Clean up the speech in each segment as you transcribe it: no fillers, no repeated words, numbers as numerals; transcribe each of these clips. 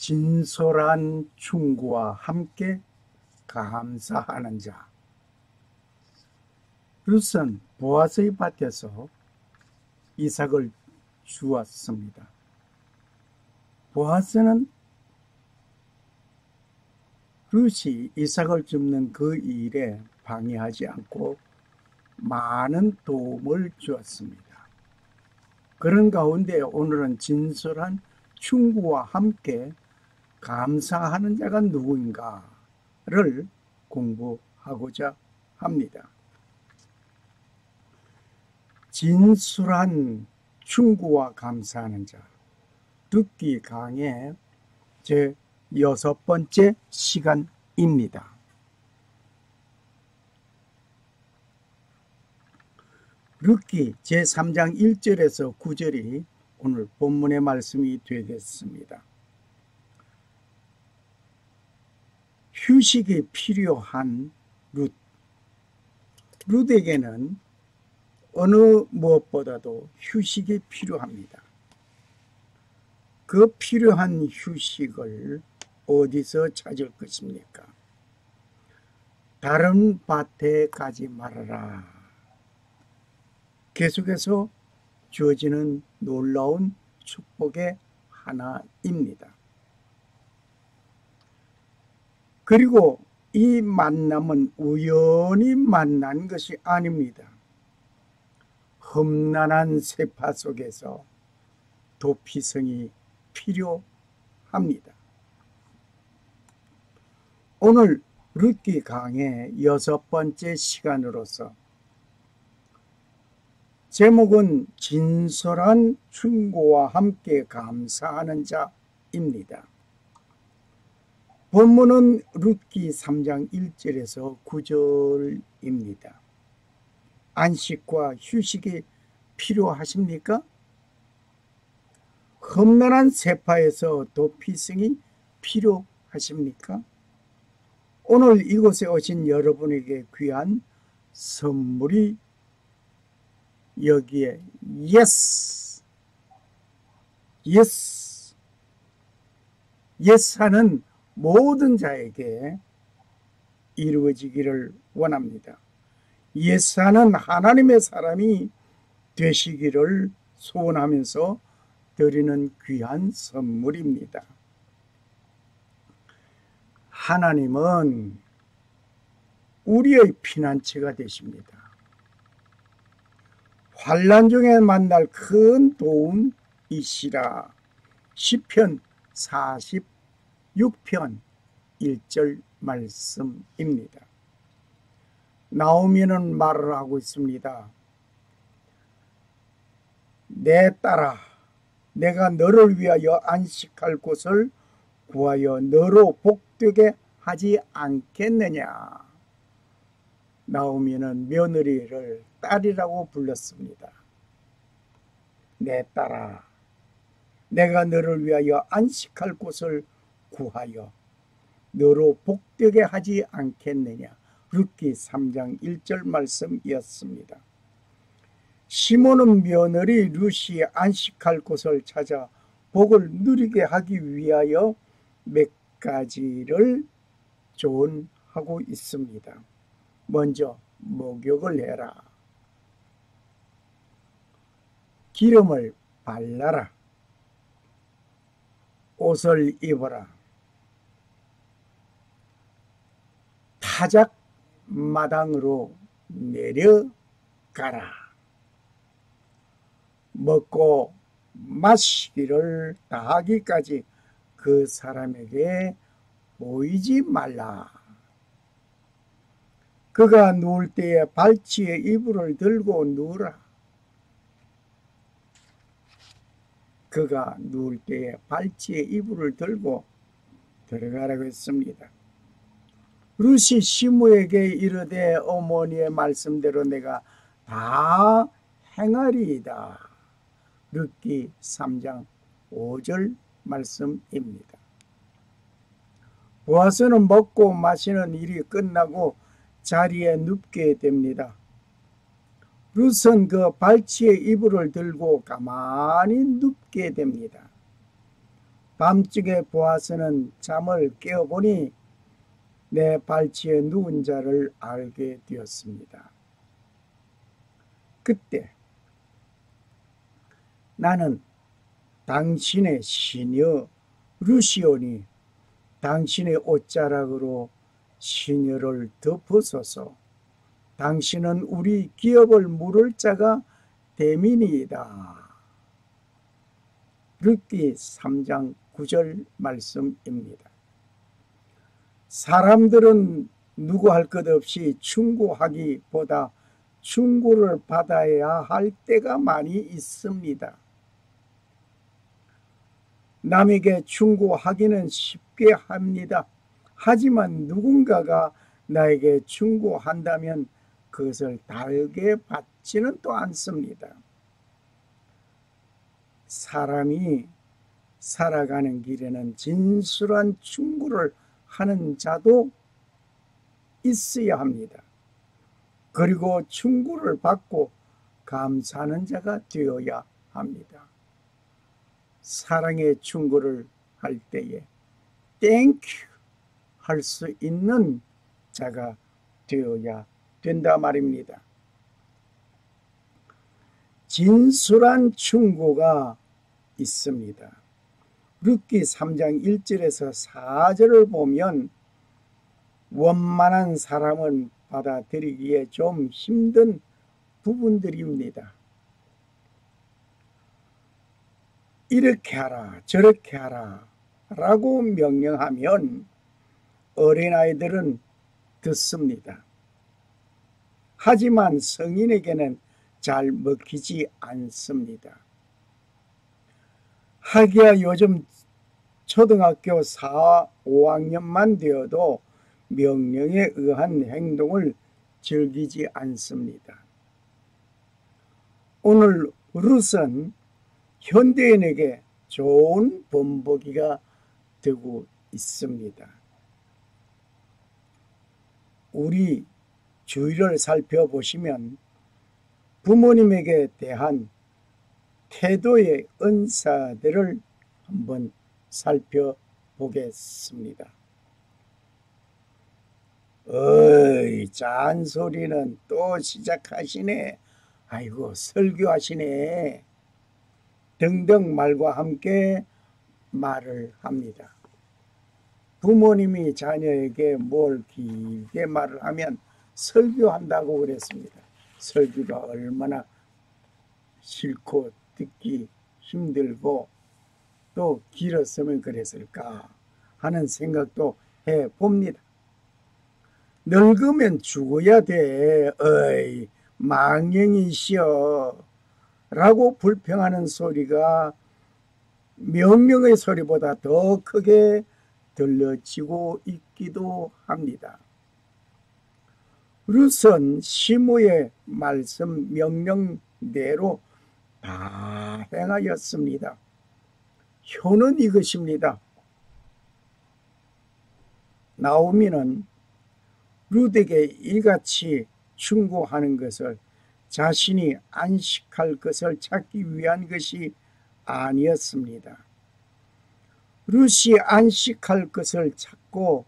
진솔한 충고와 함께 감사하는 자. 룻은 보아스의 밭에서 이삭을 주었습니다. 보아스는 룻이 이삭을 줍는 그 일에 방해하지 않고 많은 도움을 주었습니다. 그런 가운데 오늘은 진솔한 충고와 함께 감사하는 자가 누구인가를 공부하고자 합니다. 진솔한 충고와 감사하는 자, 듣기 강의 제 6번째 시간입니다. 룻기 제3장 1절에서 9절이 오늘 본문의 말씀이 되겠습니다. 휴식이 필요한 룻. 룻에게는 어느 무엇보다도 휴식이 필요합니다. 그 필요한 휴식을 어디서 찾을 것입니까? 다른 밭에 가지 말아라. 계속해서 주어지는 놀라운 축복의 하나입니다. 그리고 이 만남은 우연히 만난 것이 아닙니다. 험난한 세파 속에서 도피성이 필요합니다. 오늘 룻기 강의 6번째 시간으로서 제목은 진솔한 충고와 함께 감사하는 자입니다. 본문은 룻기 3장 1절에서 9절입니다. 안식과 휴식이 필요하십니까? 험난한 세파에서 도피성이 필요하십니까? 오늘 이곳에 오신 여러분에게 귀한 선물이 여기에 yes 하는 모든 자에게 이루어지기를 원합니다. yes 하는 하나님의 사람이 되시기를 소원하면서 드리는 귀한 선물입니다. 하나님은 우리의 피난처가 되십니다. 환난 중에 만날 큰 도움이시라. 시편 46편 1절 말씀입니다. 나오미는 말을 하고 있습니다. 내 딸아, 내가 너를 위하여 안식할 곳을 구하여 너로 복되게 하지 않겠느냐. 나오미는 며느리를 딸이라고 불렀습니다. 내 딸아, 내가 너를 위하여 안식할 곳을 구하여 너로 복되게 하지 않겠느냐. 룻기 3장 1절 말씀이었습니다. 시몬은 며느리 룻이 안식할 곳을 찾아 복을 누리게 하기 위하여 몇 가지를 조언하고 있습니다. 먼저 목욕을 해라. 기름을 발라라. 옷을 입어라. 타작 마당으로 내려가라. 먹고 마시기를 다하기까지 그 사람에게 보이지 말라. 그가 누울 때에 발치에 이불을 들고 누우라. 그가 누울 때에 발치에 이불을 들고 들어가라고 했습니다. 룻이 시므에게 이르되 어머니의 말씀대로 내가 다 행하리이다. 룻기 3장 5절 말씀입니다. 보아스는 먹고 마시는 일이 끝나고 자리에 눕게 됩니다. 룻은 그 발치에 이불을 들고 가만히 눕게 됩니다. 밤중에 보아서는 잠을 깨어보니 내 발치에 누운 자를 알게 되었습니다. 그때 나는 당신의 시녀 루시오니 당신의 옷자락으로 시녀를 덮으소서. 당신은 우리 기업을 물을 자가 됨이니이다. 룻기 3장 9절 말씀입니다. 사람들은 누구 할 것 없이 충고하기보다 충고를 받아야 할 때가 많이 있습니다. 남에게 충고하기는 쉽게 합니다. 하지만 누군가가 나에게 충고한다면 그것을 달게 받지는 또 않습니다. 사람이 살아가는 길에는 진솔한 충고를 하는 자도 있어야 합니다. 그리고 충고를 받고 감사하는 자가 되어야 합니다. 사랑의 충고를 할 때에 땡큐 할 수 있는 자가 되어야 된다 말입니다. 진솔한 충고가 있습니다. 룻기 3장 1절에서 4절을 보면 원만한 사람은 받아들이기에 좀 힘든 부분들입니다. 이렇게 하라 저렇게 하라 라고 명령하면 어린아이들은 듣습니다. 하지만 성인에게는 잘 먹히지 않습니다. 하기야 요즘 초등학교 4, 5학년만 되어도 명령에 의한 행동을 즐기지 않습니다. 오늘 룻은 현대인에게 좋은 본보기가 되고 있습니다. 우리 주위를 살펴보시면 부모님에게 대한 태도의 은사들을 한번 살펴보겠습니다. 어이, 잔소리는 또 시작하시네. 아이고, 설교하시네. 등등 말과 함께 말을 합니다. 부모님이 자녀에게 뭘 길게 말을 하면 설교한다고 그랬습니다. 설교가 얼마나 싫고 듣기 힘들고 또 길었으면 그랬을까 하는 생각도 해봅니다. 늙으면 죽어야 돼. 어이, 망령이시여 라고 불평하는 소리가 명령의 소리보다 더 크게 들려지고 있기도 합니다. 룻은 시므의 말씀 명령대로 다 행하였습니다. 효는 이것입니다. 나오미는 룻에게 이같이 충고하는 것을 자신이 안식할 것을 찾기 위한 것이 아니었습니다. 룻이 안식할 것을 찾고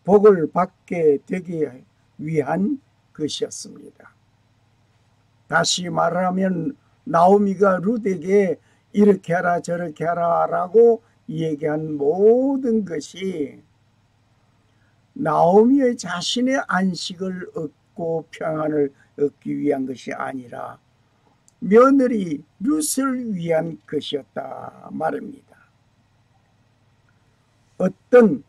복을 받게 되기 위한 것이었습니다. 다시 말하면 나오미가 룻에게 이렇게 하라 저렇게 하라 라고 얘기한 모든 것이 나오미의 자신의 안식을 얻고 평안을 얻기 위한 것이 아니라 며느리 룻을 위한 것이었다 말입니다. 어떤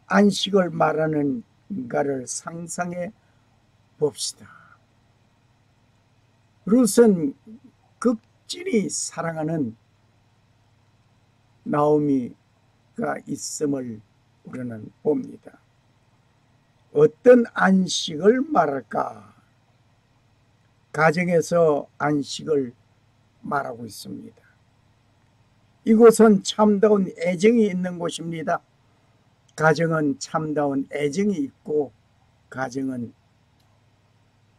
안식을 말하는가를 상상해 봅시다. 룻은 극진히 사랑하는 나오미가 있음을 우리는 봅니다. 어떤 안식을 말할까? 가정에서 안식을 말하고 있습니다. 이곳은 참다운 애정이 있는 곳입니다. 가정은 참다운 애정이 있고 가정은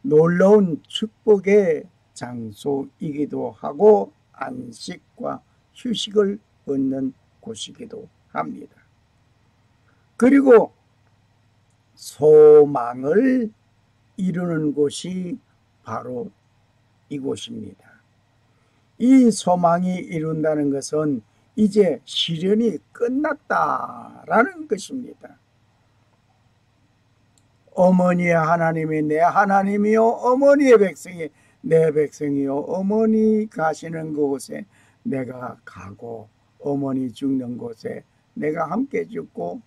놀라운 축복의 장소이기도 하고 안식과 휴식을 얻는 곳이기도 합니다. 그리고 소망을 이루는 곳이 바로 이곳입니다. 이 소망이 이룬다는 것은 이제 시련이 끝났다라는 것입니다. 어머니의 하나님이 내 하나님이요 어머니의 백성이 내 백성이요 어머니 가시는 곳에 내가 가고 어머니 죽는 곳에 내가 함께 죽고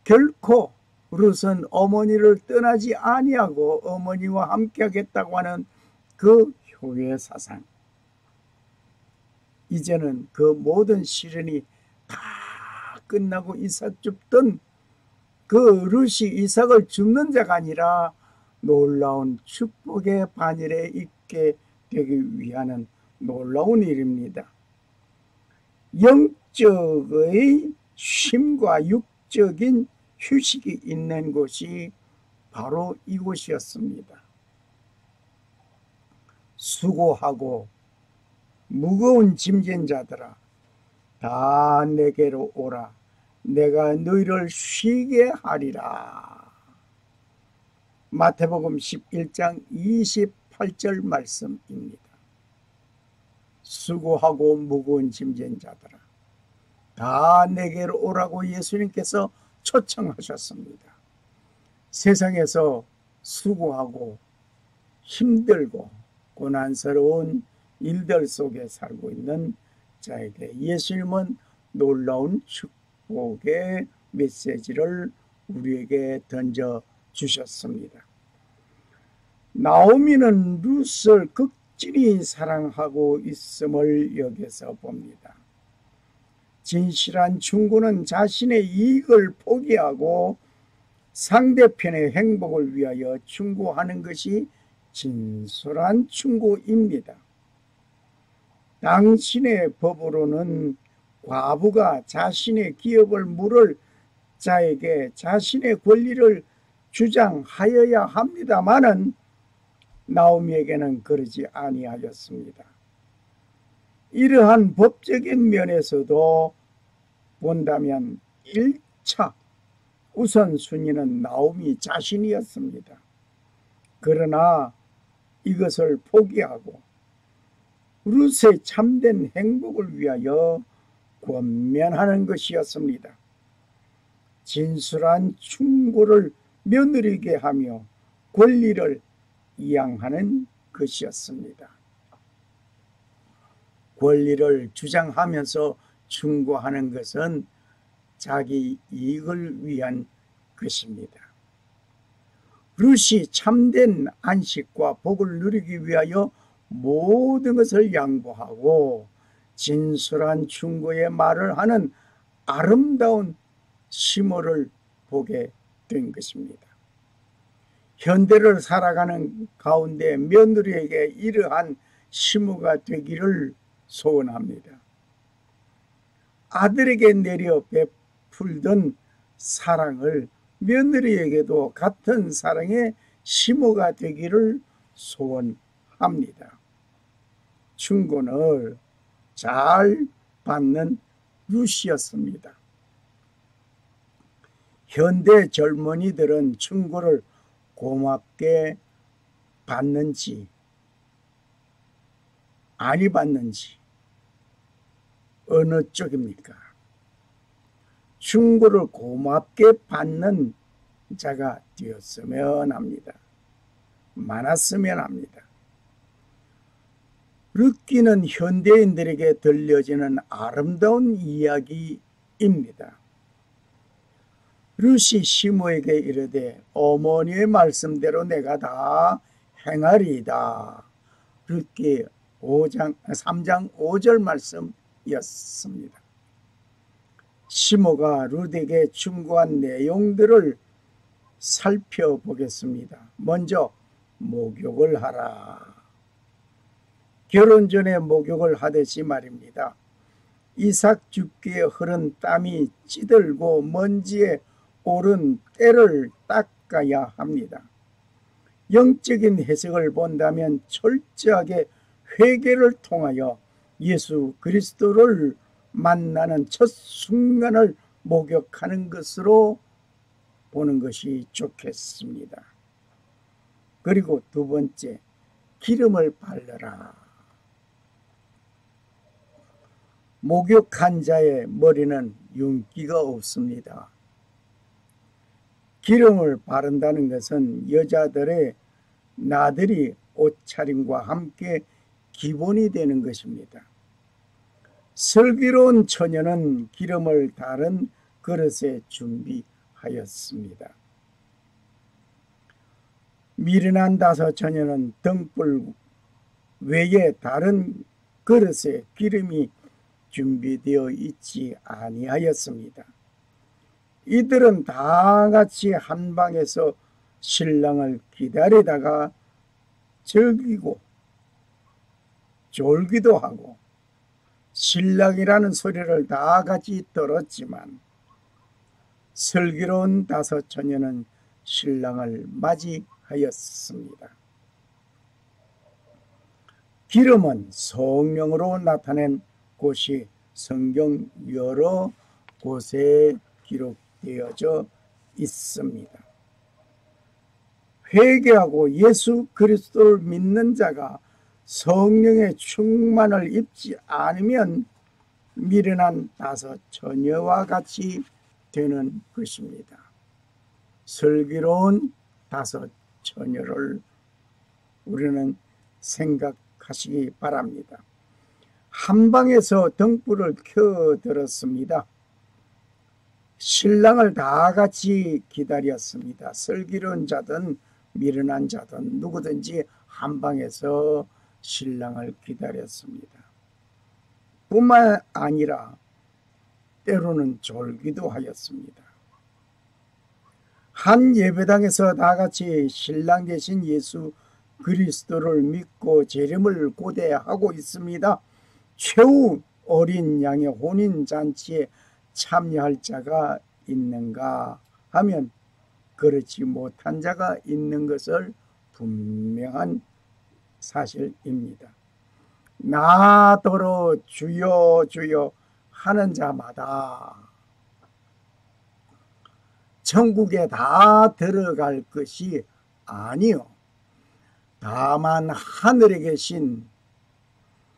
결코 룻은 어머니를 떠나지 아니하고 어머니와 함께 하겠다고 하는 그 효의 사상, 이제는 그 모든 시련이 다 끝나고 이삭 줍던 그 룻이 이삭을 줍는 자가 아니라 놀라운 축복의 반열에 있게 되기 위한 놀라운 일입니다. 영적의 쉼과 육적인 휴식이 있는 곳이 바로 이곳이었습니다. 수고하고 무거운 짐진 자들아 다 내게로 오라 내가 너희를 쉬게 하리라. 마태복음 11장 28절 말씀입니다. 수고하고 무거운 짐진 자들아 다 내게로 오라고 예수님께서 초청하셨습니다. 세상에서 수고하고 힘들고 고난스러운 일들 속에 살고 있는 자에게 예수님은 놀라운 축복의 메시지를 우리에게 던져주셨습니다. 나오미는 룻을 극진히 사랑하고 있음을 여기서 봅니다. 진실한 충고는 자신의 이익을 포기하고 상대편의 행복을 위하여 충고하는 것이 진솔한 충고입니다. 당신의 법으로는 과부가 자신의 기업을 물을 자에게 자신의 권리를 주장하여야 합니다마는 나오미에게는 그러지 아니하였습니다. 이러한 법적인 면에서도 본다면 1차 우선순위는 나오미 자신이었습니다. 그러나 이것을 포기하고 룻의 참된 행복을 위하여 권면하는 것이었습니다. 진솔한 충고를 며느리게 하며 권리를 이양하는 것이었습니다. 권리를 주장하면서 충고하는 것은 자기 이익을 위한 것입니다. 룻이 참된 안식과 복을 누리기 위하여 모든 것을 양보하고 진솔한 충고의 말을 하는 아름다운 시모를 보게 된 것입니다. 현대를 살아가는 가운데 며느리에게 이러한 시모가 되기를 소원합니다. 아들에게 내려 베풀던 사랑을 며느리에게도 같은 사랑의 시모가 되기를 소원합니다. 충고를 잘 받는 룻이었습니다. 현대 젊은이들은 충고를 고맙게 받는지 아니 받는지 어느 쪽입니까? 충고를 고맙게 받는 자가 되었으면 합니다. 많았으면 합니다. 룻기는 현대인들에게 들려지는 아름다운 이야기입니다. 룻이 시모에게 이르되 어머니의 말씀대로 내가 다 행하리이다. 룻기 3장 5절 말씀이었습니다. 시모가 룻에게 충고한 내용들을 살펴보겠습니다. 먼저 목욕을 하라. 결혼 전에 목욕을 하듯이 말입니다. 이삭 죽기에 흐른 땀이 찌들고 먼지에 오른 때를 닦아야 합니다. 영적인 해석을 본다면 철저하게 회개를 통하여 예수 그리스도를 만나는 첫 순간을 목격하는 것으로 보는 것이 좋겠습니다. 그리고 두 번째, 기름을 바르라. 목욕한 자의 머리는 윤기가 없습니다. 기름을 바른다는 것은 여자들의 나들이 옷차림과 함께 기본이 되는 것입니다. 슬기로운 처녀는 기름을 다른 그릇에 준비하였습니다. 미련한 다섯 처녀는 등불 외에 다른 그릇에 기름이 준비되어 있지 아니하였습니다. 이들은 다 같이 한 방에서 신랑을 기다리다가 즐기고 졸기도 하고 신랑이라는 소리를 다 같이 들었지만 슬기로운 다섯 처녀는 신랑을 맞이하였습니다. 기름은 성령으로 나타낸 곳이 성경 여러 곳에 기록되어져 있습니다. 회개하고 예수 그리스도를 믿는 자가 성령의 충만을 입지 않으면 미련한 다섯 처녀와 같이 되는 것입니다. 슬기로운 다섯 처녀를 우리는 생각하시기 바랍니다. 한 방에서 등불을 켜들었습니다. 신랑을 다 같이 기다렸습니다. 슬기로운 자든 미련한 자든 누구든지 한 방에서 신랑을 기다렸습니다. 뿐만 아니라 때로는 졸기도 하였습니다. 한 예배당에서 다 같이 신랑 되신 예수 그리스도를 믿고 재림을 고대하고 있습니다. 최후 어린 양의 혼인잔치에 참여할 자가 있는가 하면 그렇지 못한 자가 있는 것을 분명한 사실입니다. 나더러 주여 주여 하는 자마다 천국에 다 들어갈 것이 아니요 다만 하늘에 계신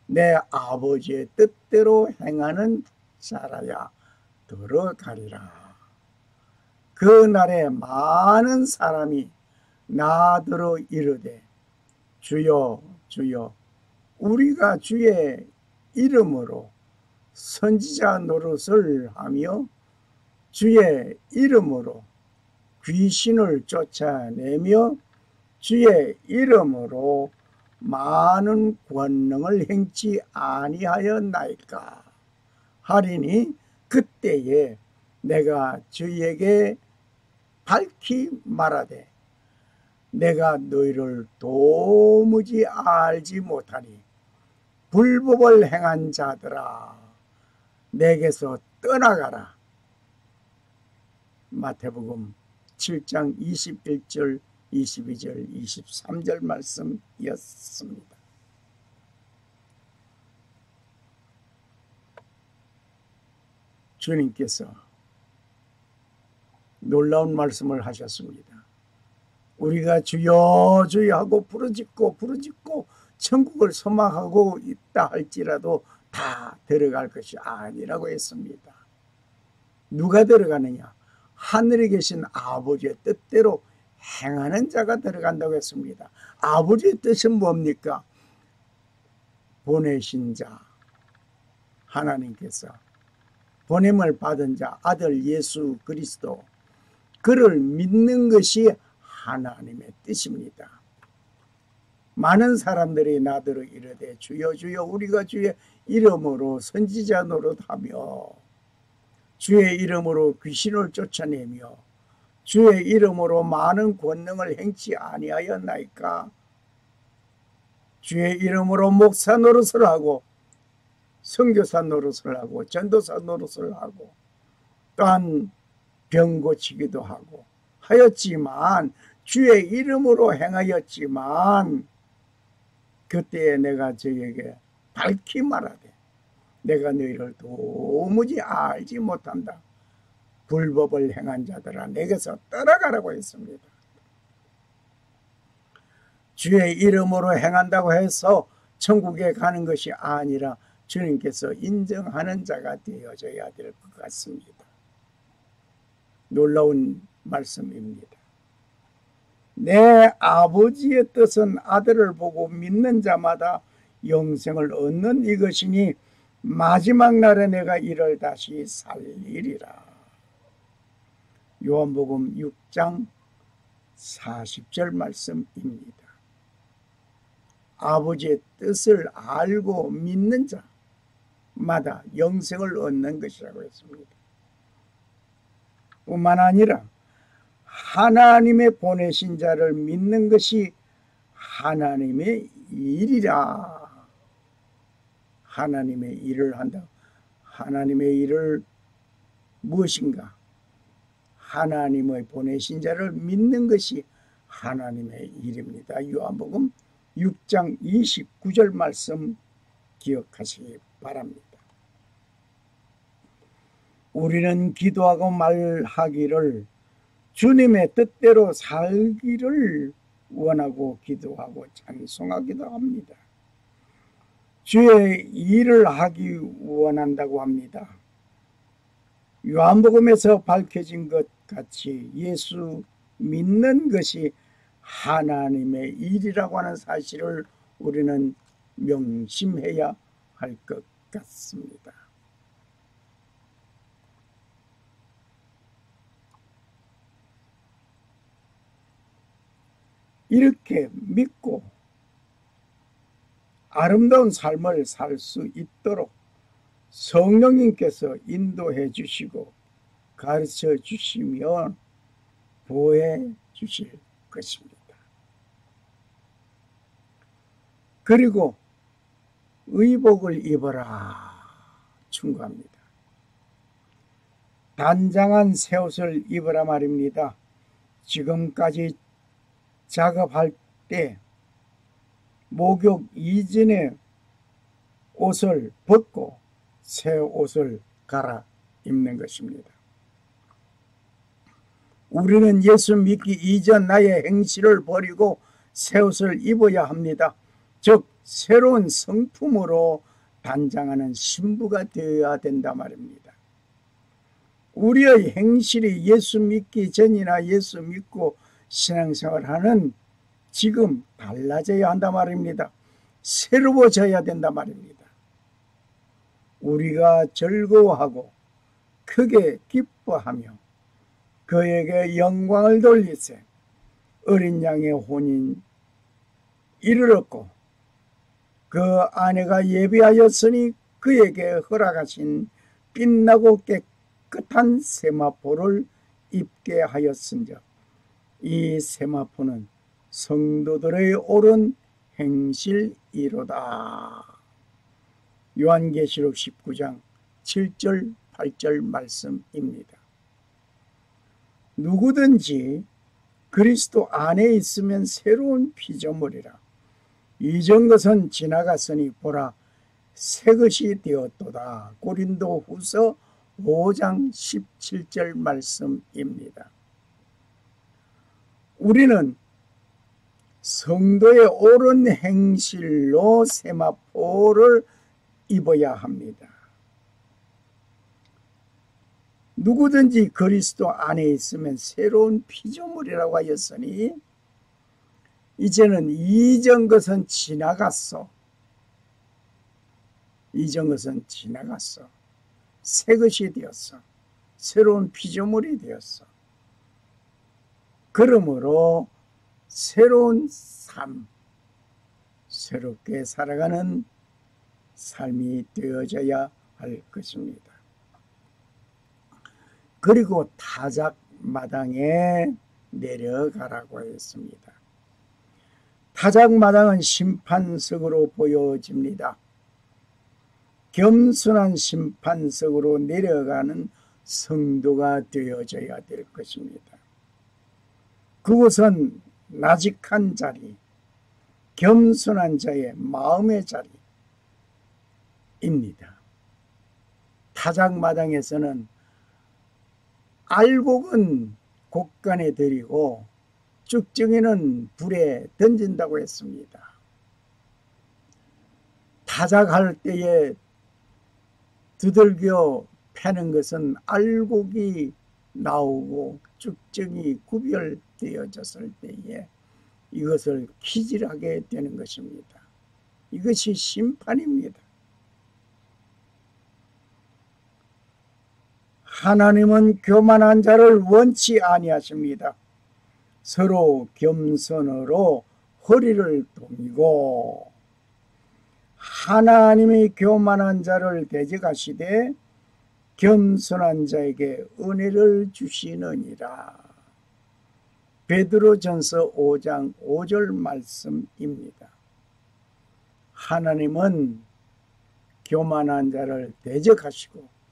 내 아버지의 뜻대로 행하는 자라야 들어가리라. 그날에 많은 사람이 나더러 이르되 주여 주여 우리가 주의 이름으로 선지자 노릇을 하며 주의 이름으로 귀신을 쫓아내며 주의 이름으로 많은 권능을 행치 아니하였나이까 하리니 그때에 내가 주에게 밝히 말하되 내가 너희를 도무지 알지 못하니 불법을 행한 자들아 내게서 떠나가라. 마태복음 7장 21절 22절 23절 말씀이었습니다. 주님께서 놀라운 말씀을 하셨습니다. 우리가 주여 주여 하고 부르짖고 천국을 소망하고 있다 할지라도 다 들어갈 것이 아니라고 했습니다. 누가 들어가느냐? 하늘에 계신 아버지의 뜻대로 행하는 자가 들어간다고 했습니다. 아버지의 뜻은 뭡니까? 보내신 자 하나님께서 보냄을 받은 자 아들 예수 그리스도 그를 믿는 것이 하나님의 뜻입니다. 많은 사람들이 나더러 이르되 주여 주여 우리가 주의 이름으로 선지자 노릇하며 주의 이름으로 귀신을 쫓아내며 주의 이름으로 많은 권능을 행치 아니하였나이까? 주의 이름으로 목사 노릇을 하고 선교사 노릇을 하고 전도사 노릇을 하고 또한 병 고치기도 하고 하였지만 주의 이름으로 행하였지만 그때에 내가 저에게 밝히 말하되 내가 너희를 도무지 알지 못한다. 불법을 행한 자들아 내게서 떠나가라고 했습니다. 주의 이름으로 행한다고 해서 천국에 가는 것이 아니라 주님께서 인정하는 자가 되어져야 될 것 같습니다. 놀라운 말씀입니다. 내 아버지의 뜻은 아들을 보고 믿는 자마다 영생을 얻는 이것이니 마지막 날에 내가 이를 다시 살리리라. 요한복음 6장 40절 말씀입니다. 아버지의 뜻을 알고 믿는 자마다 영생을 얻는 것이라고 했습니다. 뿐만 아니라 하나님의 보내신 자를 믿는 것이 하나님의 일이라. 하나님의 일을 한다. 하나님의 일을 무엇인가? 하나님의 보내신 자를 믿는 것이 하나님의 일입니다. 요한복음 6장 29절 말씀 기억하시기 바랍니다. 우리는 기도하고 말하기를 주님의 뜻대로 살기를 원하고 기도하고 찬송하기도 합니다. 주의 일을 하기 원한다고 합니다. 요한복음에서 밝혀진 것 같이 예수 믿는 것이 하나님의 일이라고 하는 사실을 우리는 명심해야 할 것 같습니다. 이렇게 믿고 아름다운 삶을 살 수 있도록 성령님께서 인도해 주시고 가르쳐 주시면 보호해 주실 것입니다. 그리고 의복을 입어라 충고합니다. 단장한 새 옷을 입어라 말입니다. 지금까지 작업할 때 목욕 이전에 옷을 벗고 새 옷을 갈아 입는 것입니다. 우리는 예수 믿기 이전 나의 행실을 버리고 새 옷을 입어야 합니다. 즉 새로운 성품으로 단장하는 신부가 되어야 된다 말입니다. 우리의 행실이 예수 믿기 전이나 예수 믿고 신앙생활하는 지금 달라져야 한다 말입니다. 새로워져야 된다 말입니다. 우리가 즐거워하고 크게 기뻐하며 그에게 영광을 돌리세 어린 양의 혼인 이르렀고 그 아내가 예비하였으니 그에게 허락하신 빛나고 깨끗한 세마포를 입게 하였은즉 이 세마포는 성도들의 옳은 행실이로다. 요한계시록 19장 7절 8절 말씀입니다. 누구든지 그리스도 안에 있으면 새로운 피조물이라. 이전 것은 지나갔으니 보라 새 것이 되었도다. 고린도후서 5장 17절 말씀입니다. 우리는 성도의 옳은 행실로 세마포를 입어야 합니다. 누구든지 그리스도 안에 있으면 새로운 피조물이라고 하였으니 이제는 이전 것은 지나갔어. 이전 것은 지나갔어. 새 것이 되었어. 새로운 피조물이 되었어. 그러므로 새로운 삶, 새롭게 살아가는 삶이 되어져야 할 것입니다. 그리고 타작마당에 내려가라고 했습니다. 타작마당은 심판석으로 보여집니다. 겸손한 심판석으로 내려가는 성도가 되어져야 될 것입니다. 그곳은 나직한 자리, 겸손한 자의 마음의 자리, 타작마당에서는 알곡은 곡간에 들이고 쭉정이는 불에 던진다고 했습니다. 타작할 때에 두들겨 패는 것은 알곡이 나오고 쭉정이 구별되어졌을 때에 이것을 키질하게 되는 것입니다. 이것이 심판입니다. 하나님은 교만한 자를 원치 아니하십니다. 서로 겸손으로 허리를 동이고 하나님이 교만한 자를 대적하시되 겸손한 자에게 은혜를 주시느니라. 베드로전서 5장 5절 말씀입니다. 하나님은 교만한 자를 대적하시고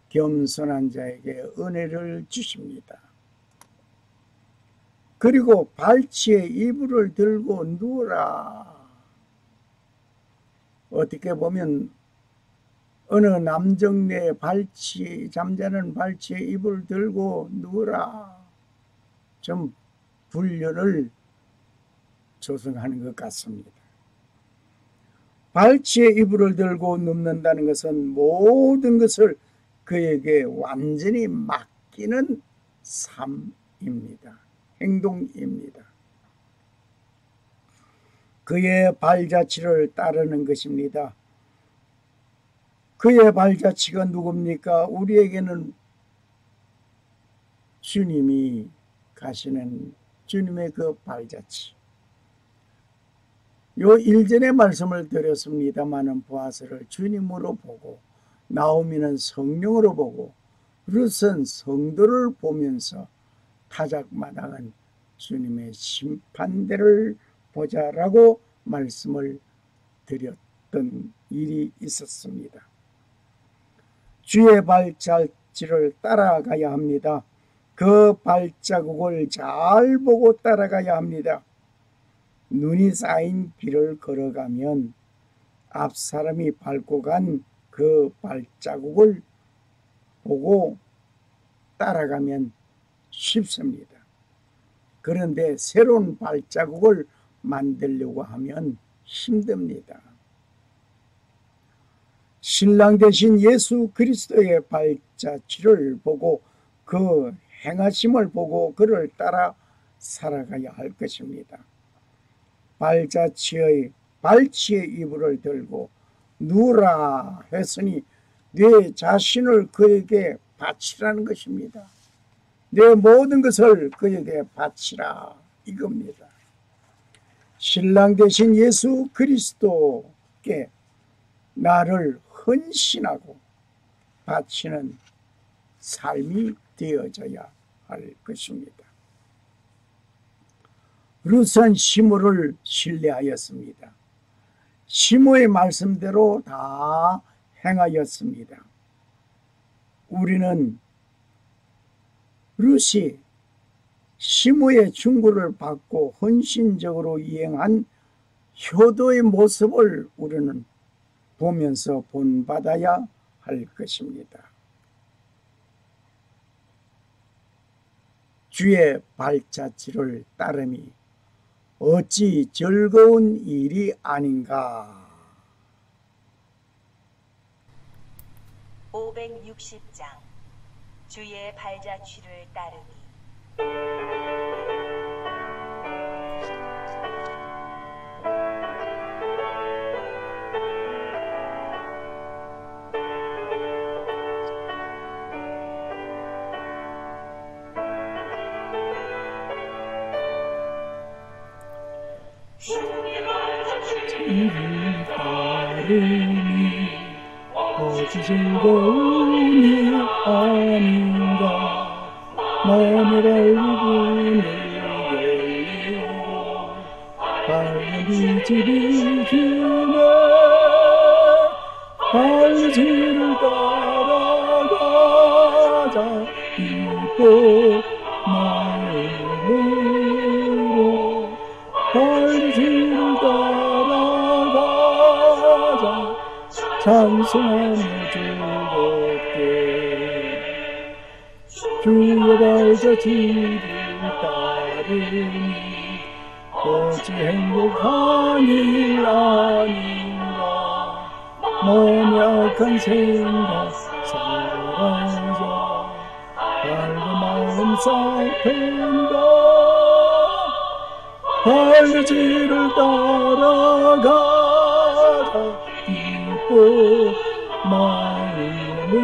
겸손한 자에게 은혜를 주십니다. 그리고 발치에 이불을 들고 누우라. 어떻게 보면 어느 남정네 잠자는 발치에 이불을 들고 누우라, 좀 분류를 조성하는 것 같습니다. 발치에 이불을 들고 눕는다는 것은 모든 것을 그에게 완전히 맡기는 삶입니다. 행동입니다. 그의 발자취를 따르는 것입니다. 그의 발자취가 누굽니까? 우리에게는 주님이 가시는 주님의 그 발자취. 요 일전에 말씀을 드렸습니다마는 보아스를 주님으로 보고 나오미는 성령으로 보고 룻은 성도를 보면서 타작마당은 주님의 심판대를 보자라고 말씀을 드렸던 일이 있었습니다. 주의 발자취를 따라가야 합니다. 그 발자국을 잘 보고 따라가야 합니다. 눈이 쌓인 길을 걸어가면 앞 사람이 밟고 간 그 발자국을 보고 따라가면 쉽습니다. 그런데 새로운 발자국을 만들려고 하면 힘듭니다. 신랑 되신 예수 그리스도의 발자취를 보고 그 행하심을 보고 그를 따라 살아가야 할 것입니다. 발치의 이불을 들고 누우라 했으니 내 자신을 그에게 바치라는 것입니다. 내 모든 것을 그에게 바치라 이겁니다. 신랑 되신 예수 그리스도께 나를 헌신하고 바치는 삶이 되어져야 할 것입니다. 룻은 시므를 신뢰하였습니다. 시므의 말씀대로 다 행하였습니다. 우리는 룻이 시므의 충고를 받고 헌신적으로 이행한 효도의 모습을 우리는 보면서 본받아야 할 것입니다. 주의 발자취를 따름이 어찌 즐거운 일이 아닌가. 560장 주의 발자취를 따르미. 따르니 어찌 즐거운 일 아닌가. 마음을 알고 열리고 발디디디 주네 발자취를 따라가자 기뻐 마음으로 발자취를 따라가자 찬송하며 즐겁게 주의 발자취를 따르니 어찌 행복한 일 아닌가. 몸이 약한 생각 사라져 밝은 마음 싹튼다. 발자취를 따라가자 기뻐 마음으로.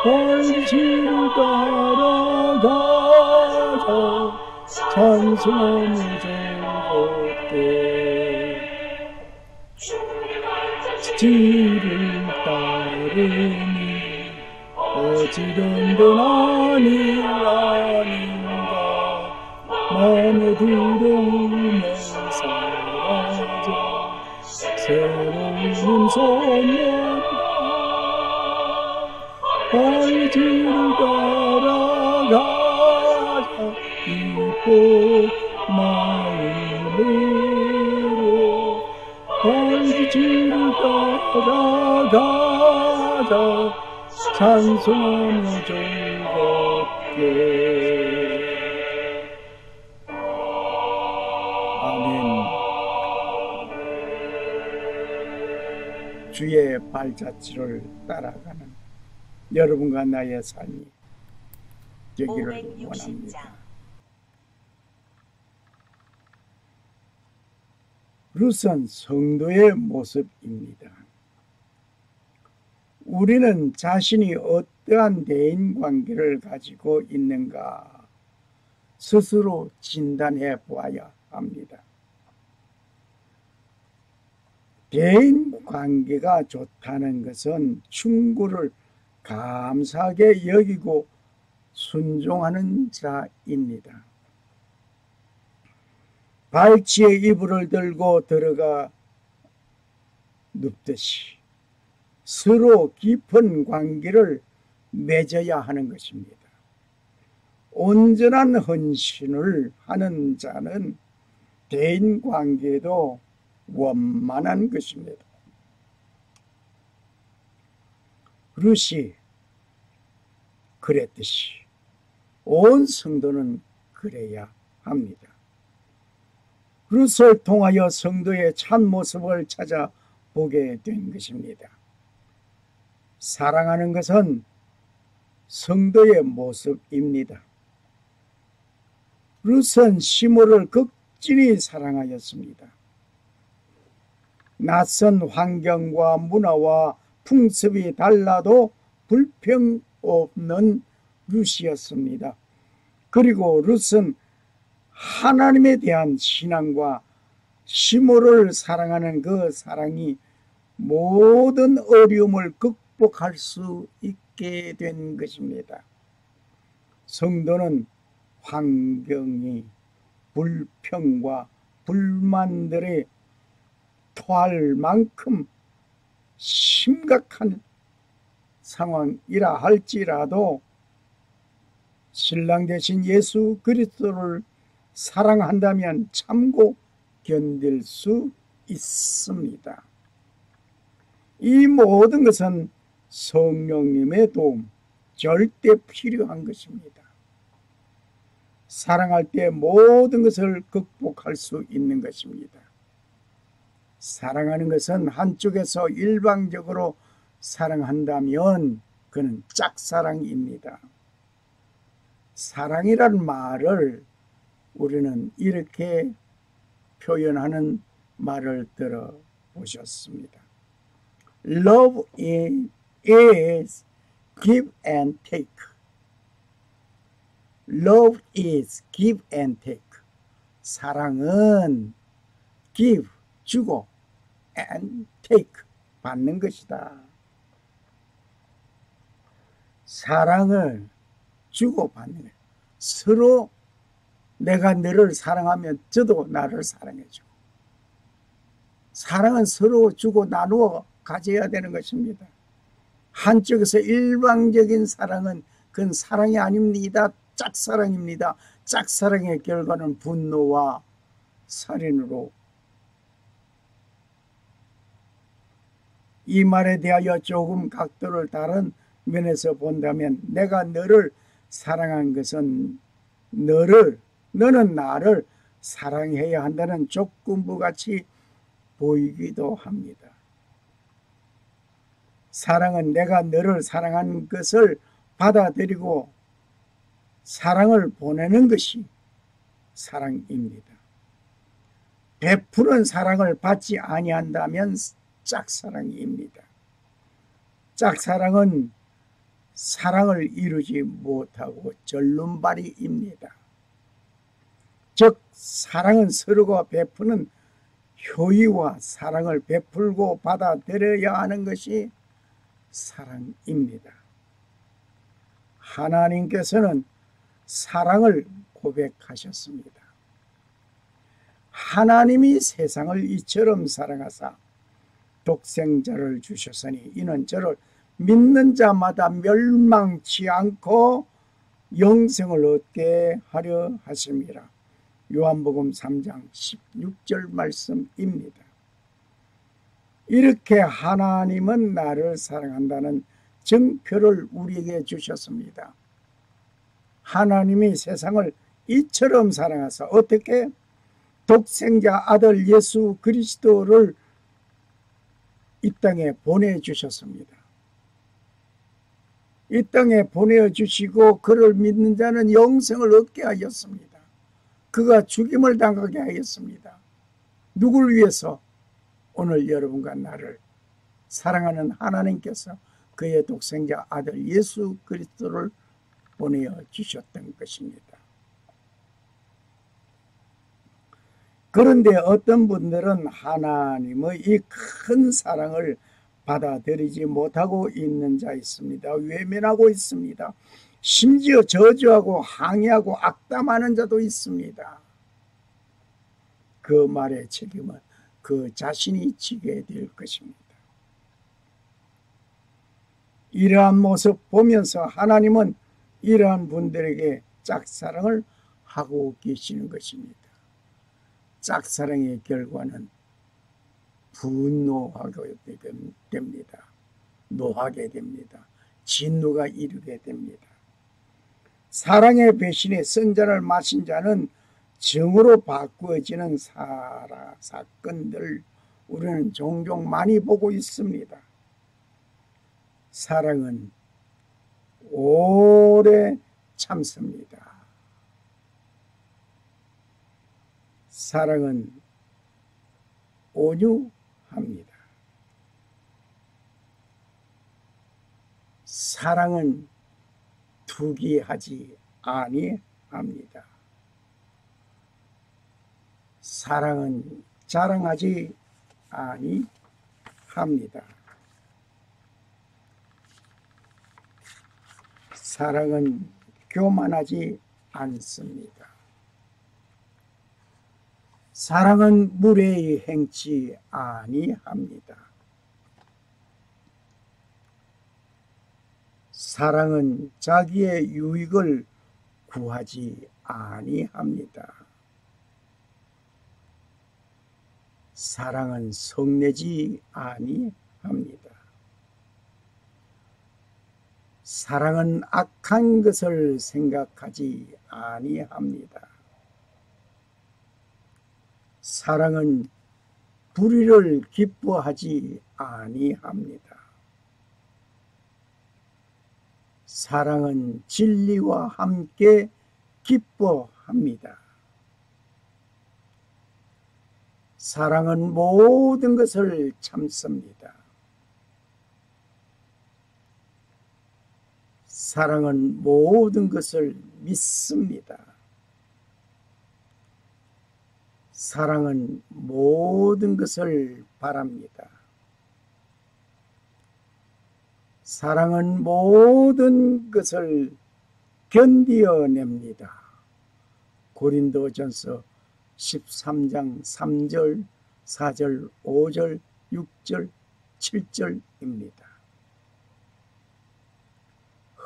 발자취를 따라가자 찬송하며 즐겁게 지를 따르니 어찌 든든한 일 아닌가. 마음의 두려움에 사라져 새로운 소년아. 발자취를 따라가자 기뻐 마음으로. 발자취를 따라가자 찬송하며 즐겁게. 아멘. 주의 발자취를 따라가는 여러분과 나의 삶이 되기를 560장 원합니다. 룻은 성도의 모습입니다. 우리는 자신이 어떠한 대인관계를 가지고 있는가 스스로 진단해 보아야 합니다. 대인관계가 좋다는 것은 충고를 감사하게 여기고 순종하는 자입니다. 발치에 이불을 들고 들어가 눕듯이 서로 깊은 관계를 맺어야 하는 것입니다. 온전한 헌신을 하는 자는 대인관계도 원만한 것입니다. 룻이 그랬듯이 온 성도는 그래야 합니다. 룻을 통하여 성도의 참모습을 찾아보게 된 것입니다. 사랑하는 것은 성도의 모습입니다. 룻은 시므를 극진히 사랑하였습니다. 낯선 환경과 문화와 풍습이 달라도 불평 없는 룻이었습니다. 그리고 룻은 하나님에 대한 신앙과 시므를 사랑하는 그 사랑이 모든 어려움을 극복할 수 있게 된 것입니다. 성도는 환경이 불평과 불만들에 토할 만큼 심각한 상황이라 할지라도 신랑 되신 예수 그리스도를 사랑한다면 참고 견딜 수 있습니다. 이 모든 것은 성령님의 도움 절대 필요한 것입니다. 사랑할 때 모든 것을 극복할 수 있는 것입니다. 사랑하는 것은 한쪽에서 일방적으로 사랑한다면 그는 짝사랑입니다. 사랑이라는 말을 우리는 이렇게 표현하는 말을 들어보셨습니다. Love is give and take. Love is give and take. 사랑은 give, 주고, and take, 받는 것이다. 사랑을 주고 받는 거예요. 서로 내가 너를 사랑하면 저도 나를 사랑해주고. 사랑은 서로 주고 나누어 가져야 되는 것입니다. 한쪽에서 일방적인 사랑은 그건 사랑이 아닙니다. 짝사랑입니다. 짝사랑의 결과는 분노와 살인으로 이 말에 대하여 조금 각도를 다른 면에서 본다면 내가 너를 사랑한 것은 너는 나를 사랑해야 한다는 조건부 같이 보이기도 합니다. 사랑은 내가 너를 사랑한 것을 받아들이고 사랑을 보내는 것이 사랑입니다. 베푸는 사랑을 받지 아니한다면 짝사랑입니다. 짝사랑은 사랑을 이루지 못하고 절름발이입니다. 즉 사랑은 서로가 베푸는 효의와 사랑을 베풀고 받아들여야 하는 것이 사랑입니다. 하나님께서는 사랑을 고백하셨습니다. 하나님이 세상을 이처럼 사랑하사 독생자를 주셨으니 이는 저를 믿는 자마다 멸망치 않고 영생을 얻게 하려 하심이라. 요한복음 3장 16절 말씀입니다. 이렇게 하나님은 나를 사랑한다는 증표를 우리에게 주셨습니다. 하나님이 세상을 이처럼 사랑하사 어떻게? 독생자 아들 예수 그리스도를 이 땅에 보내주셨습니다. 이 땅에 보내주시고 그를 믿는 자는 영생을 얻게 하였습니다. 그가 죽임을 당하게 하였습니다. 누굴 위해서? 오늘 여러분과 나를 사랑하는 하나님께서 그의 독생자 아들 예수 그리스도를 보내주셨던 것입니다. 그런데 어떤 분들은 하나님의 이 큰 사랑을 받아들이지 못하고 있는 자 있습니다. 외면하고 있습니다. 심지어 저주하고 항의하고 악담하는 자도 있습니다. 그 말의 책임은 그 자신이 지게 될 것입니다. 이러한 모습 보면서 하나님은 이러한 분들에게 짝사랑을 하고 계시는 것입니다. 짝사랑의 결과는 분노하게 됩니다. 노하게 됩니다. 진노가 이르게 됩니다. 사랑의 배신에 쓴 잔을 마신 자는 정으로 바꾸어지는 사건들 우리는 종종 많이 보고 있습니다. 사랑은 오래 참습니다. 사랑은 온유합니다. 사랑은 투기하지 아니합니다. 사랑은 자랑하지 아니합니다. 사랑은 교만하지 않습니다. 사랑은 무례히 행치 아니합니다. 사랑은 자기의 유익을 구하지 아니합니다. 사랑은 성내지 아니합니다. 사랑은 악한 것을 생각하지 아니합니다. 사랑은 불의를 기뻐하지 아니합니다. 사랑은 진리와 함께 기뻐합니다. 사랑은 모든 것을 참습니다. 사랑은 모든 것을 믿습니다. 사랑은 모든 것을 바랍니다. 사랑은 모든 것을 견디어냅니다. 고린도전서 13장 3절, 4절, 5절, 6절, 7절입니다.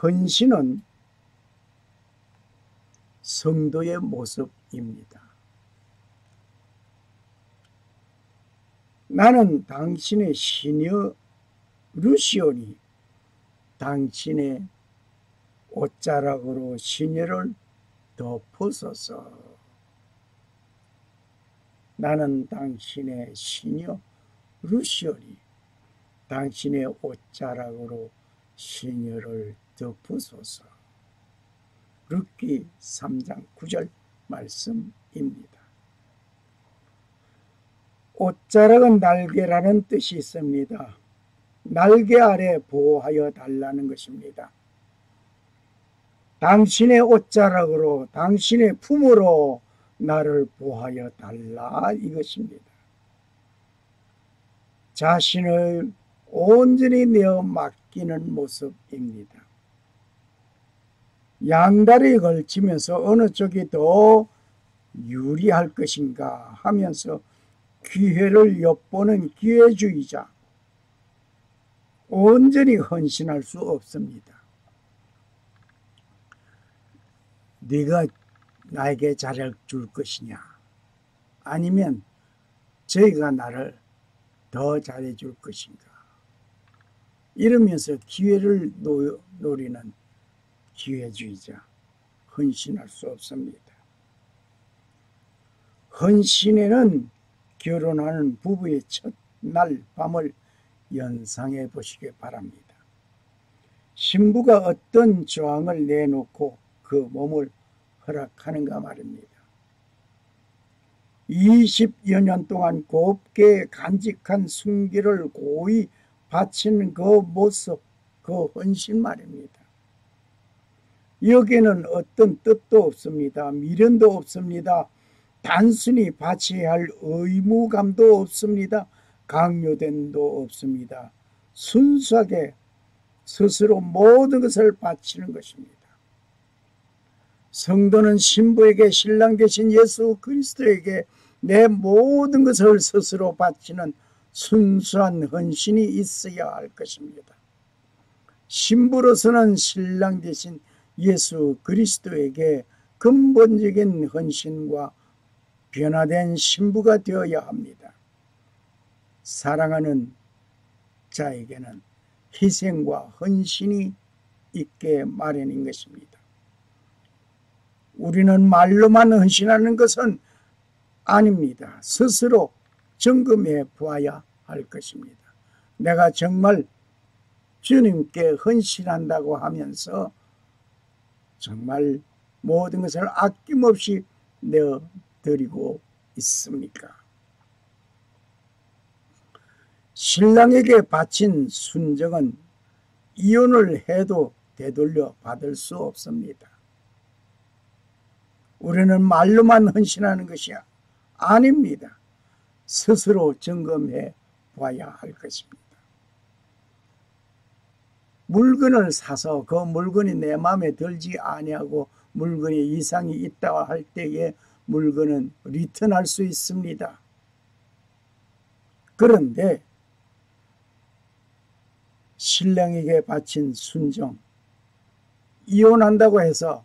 헌신은 성도의 모습입니다. 나는 당신의 신이여 루시오니 당신의 옷자락으로 시녀를 덮으소서. 나는 당신의 시녀 루시오니 당신의 옷자락으로 시녀를 덮으소서. 룻기 3장 9절 말씀입니다. 옷자락은 날개라는 뜻이 있습니다. 날개 아래 보호하여 달라는 것입니다. 당신의 옷자락으로 당신의 품으로 나를 보호하여 달라 이것입니다. 자신을 온전히 내어 맡기는 모습입니다. 양다리에 걸치면서 어느 쪽이 더 유리할 것인가 하면서 기회를 엿보는 기회주의자, 온전히 헌신할 수 없습니다. 네가 나에게 잘해 줄 것이냐, 아니면 저희가 나를 더 잘해 줄 것인가, 이러면서 기회를 노리는 기회주의자, 헌신할 수 없습니다. 헌신에는 결혼하는 부부의 첫날 밤을 연상해 보시기 바랍니다. 신부가 어떤 조항을 내놓고 그 몸을 허락하는가 말입니다. 20여 년 동안 곱게 간직한 순기를 고이 바치는 그 모습, 그 헌신 말입니다. 여기에는 어떤 뜻도 없습니다. 미련도 없습니다. 단순히 바쳐야 할 의무감도 없습니다. 강요됨도 없습니다. 순수하게 스스로 모든 것을 바치는 것입니다. 성도는 신부에게 신랑 되신 예수 그리스도에게 내 모든 것을 스스로 바치는 순수한 헌신이 있어야 할 것입니다. 신부로서는 신랑 되신 예수 그리스도에게 근본적인 헌신과 변화된 신부가 되어야 합니다. 사랑하는 자에게는 희생과 헌신이 있게 마련인 것입니다. 우리는 말로만 헌신하는 것은 아닙니다. 스스로 점검해 보아야 할 것입니다. 내가 정말 주님께 헌신한다고 하면서 정말 모든 것을 아낌없이 내어드리고 있습니까? 신랑에게 바친 순정은 이혼을 해도 되돌려 받을 수 없습니다. 우리는 말로만 헌신하는 것이 아닙니다. 스스로 점검해 봐야 할 것입니다. 물건을 사서 그 물건이 내 마음에 들지 아니하고 물건에 이상이 있다고 할 때에 물건은 리턴할 수 있습니다. 그런데 신랑에게 바친 순정, 이혼한다고 해서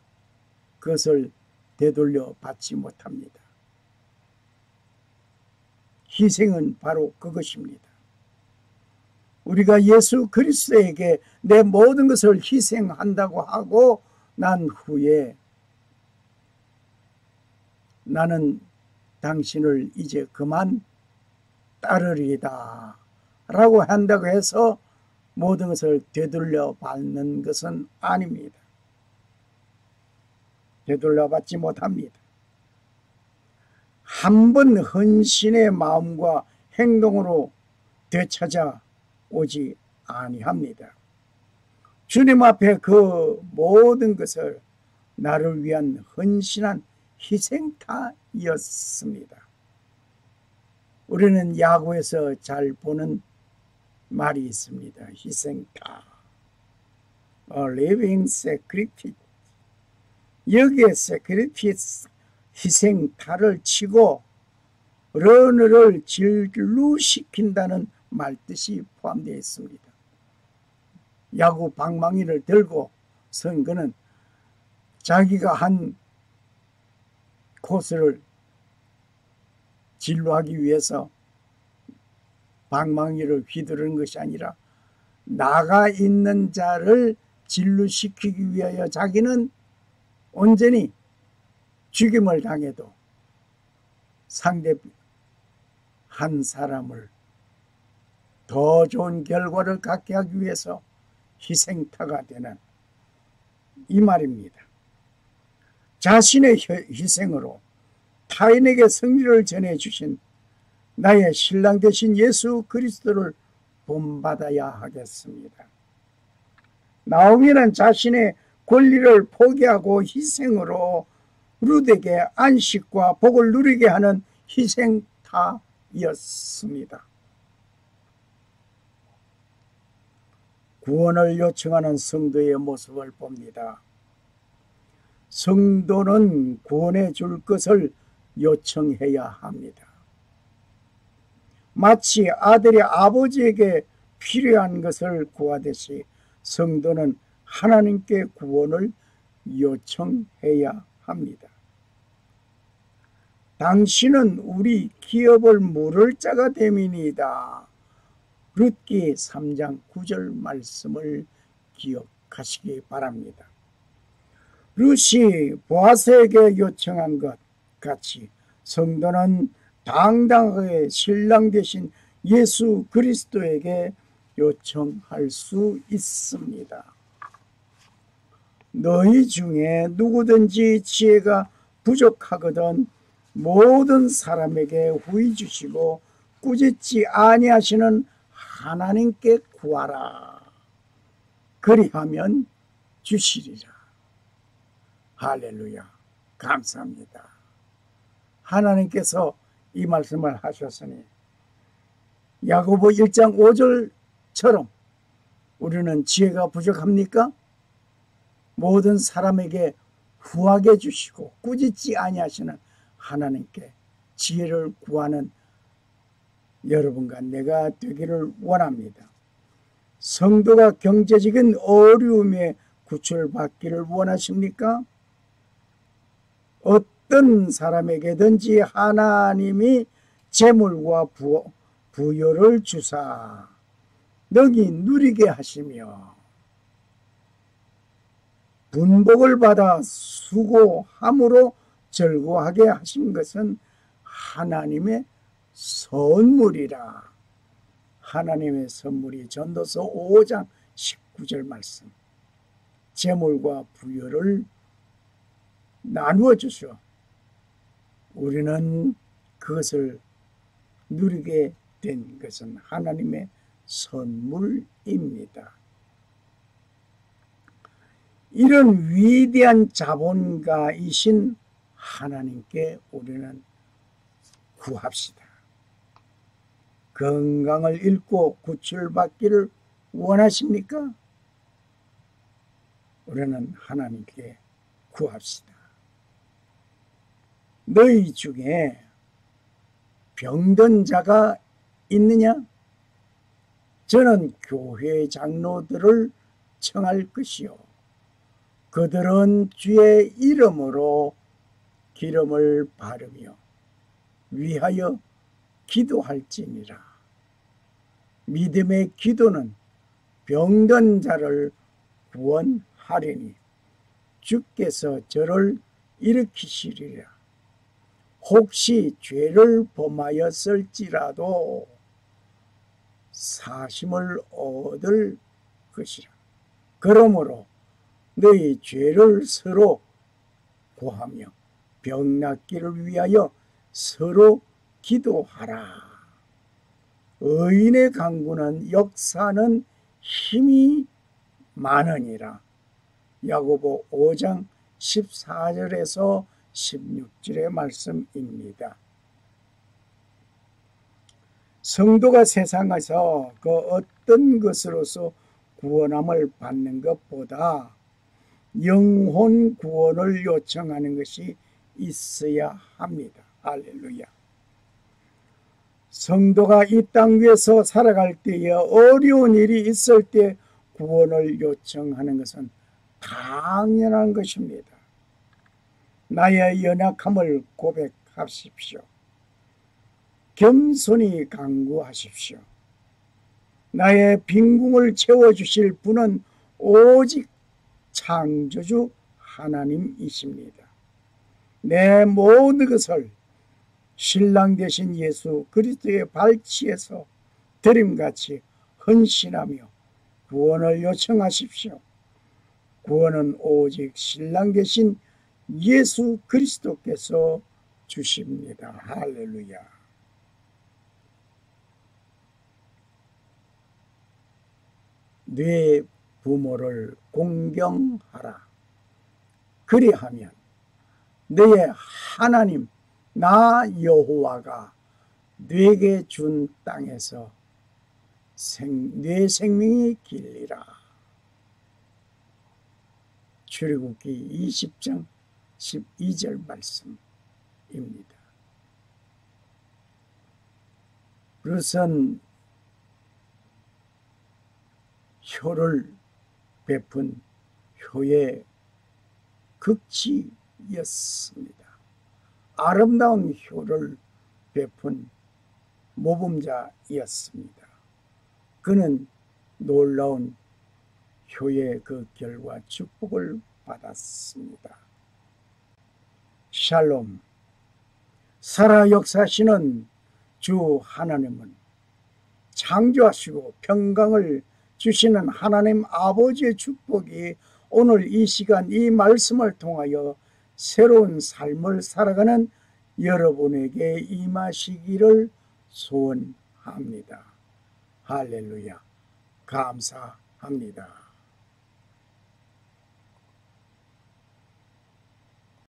그것을 되돌려 받지 못합니다. 희생은 바로 그것입니다. 우리가 예수 그리스도에게 내 모든 것을 희생한다고 하고 난 후에 나는 당신을 이제 그만 따르리다 라고 한다고 해서 모든 것을 되돌려 받는 것은 아닙니다. 되돌려 받지 못합니다. 한 번 헌신의 마음과 행동으로 되찾아 오지 아니합니다. 주님 앞에 그 모든 것을 나를 위한 헌신한 희생타였습니다. 우리는 야구에서 잘 보는 말이 있습니다. 희생타, A living sacrifice. 여기에 sacrifice, 희생타를 치고 러너를 진루시킨다는 말뜻이 포함되어 있습니다. 야구 방망이를 들고 선 그는 자기가 한 코스를 진루하기 위해서 방망이를 휘두르는 것이 아니라 나가 있는 자를 진루시키기 위하여 자기는 온전히 죽임을 당해도 상대 한 사람을 더 좋은 결과를 갖게 하기 위해서 희생타가 되는 이 말입니다. 자신의 희생으로 타인에게 승리를 전해주신 나의 신랑 되신 예수 그리스도를 본받아야 하겠습니다. 나오미는 자신의 권리를 포기하고 희생으로 룻에게 안식과 복을 누리게 하는 희생타였습니다. 구원을 요청하는 성도의 모습을 봅니다. 성도는 구원해 줄 것을 요청해야 합니다. 마치 아들이 아버지에게 필요한 것을 구하듯이 성도는 하나님께 구원을 요청해야 합니다. 당신은 우리 기업을 물을 자가 됨이니이다. 룻기 3장 9절 말씀을 기억하시기 바랍니다. 룻이 보아스에게 요청한 것 같이 성도는 당당하게 신랑 되신 예수 그리스도에게 요청할 수 있습니다. 너희 중에 누구든지 지혜가 부족하거든 모든 사람에게 후히 주시고 꾸짖지 아니하시는 하나님께 구하라. 그리하면 주시리라. 할렐루야. 감사합니다. 하나님께서 이 말씀을 하셨으니 야고보 1장 5절처럼 우리는 지혜가 부족합니까? 모든 사람에게 후하게 주시고 꾸짖지 아니하시는 하나님께 지혜를 구하는 여러분과 내가 되기를 원합니다. 성도가 경제적인 어려움에 구출받기를 원하십니까? 어떤 사람에게든지 하나님이 재물과 부여를 주사 능히 누리게 하시며 분복을 받아 수고함으로 즐거워하게 하신 것은 하나님의 선물이라. 하나님의 선물이 전도서 5장 19절 말씀. 재물과 부여를 나누어 주시오. 우리는 그것을 누리게 된 것은 하나님의 선물입니다. 이런 위대한 자본가이신 하나님께 우리는 구합시다. 건강을 잃고 구출받기를 원하십니까? 우리는 하나님께 구합시다. 너희 중에 병든 자가 있느냐? 저는 교회 장로들을 청할 것이요 그들은 주의 이름으로 기름을 바르며 위하여 기도할지니라. 믿음의 기도는 병든 자를 구원하리니 주께서 저를 일으키시리라. 혹시 죄를 범하였을지라도 사심을 얻을 것이라. 그러므로 너희 죄를 서로 고하며 병 낫기를 위하여 서로 기도하라. 의인의 강구는 역사는 힘이 많으니라. 야고보 5장 14절에서 16절의 말씀입니다. 성도가 세상에서 그 어떤 것으로서 구원함을 받는 것보다 영혼 구원을 요청하는 것이 있어야 합니다. 할렐루야. 성도가 이 땅 위에서 살아갈 때에 어려운 일이 있을 때 구원을 요청하는 것은 당연한 것입니다. 나의 연약함을 고백하십시오. 겸손히 간구하십시오. 나의 빈궁을 채워주실 분은 오직 창조주 하나님이십니다. 내 모든 것을 신랑 되신 예수 그리스도의 발치에서 드림같이 헌신하며 구원을 요청하십시오. 구원은 오직 신랑 되신 예수 그리스도께서 주십니다. 할렐루야. 네 부모를 공경하라. 그리하면 너의 하나님 나 여호와가 네게 준 땅에서 네 생명이 길리라. 출애굽기 20장 12절 말씀입니다. 그것은 효를 베푼 효의 극치였습니다. 아름다운 효를 베푼 모범자였습니다. 그는 놀라운 효의 그 결과 축복을 받았습니다. 샬롬. 살아 역사하시는 주 하나님은 창조하시고 평강을 주시는 하나님 아버지의 축복이 오늘 이 시간 이 말씀을 통하여 새로운 삶을 살아가는 여러분에게 임하시기를 소원합니다. 할렐루야. 감사합니다.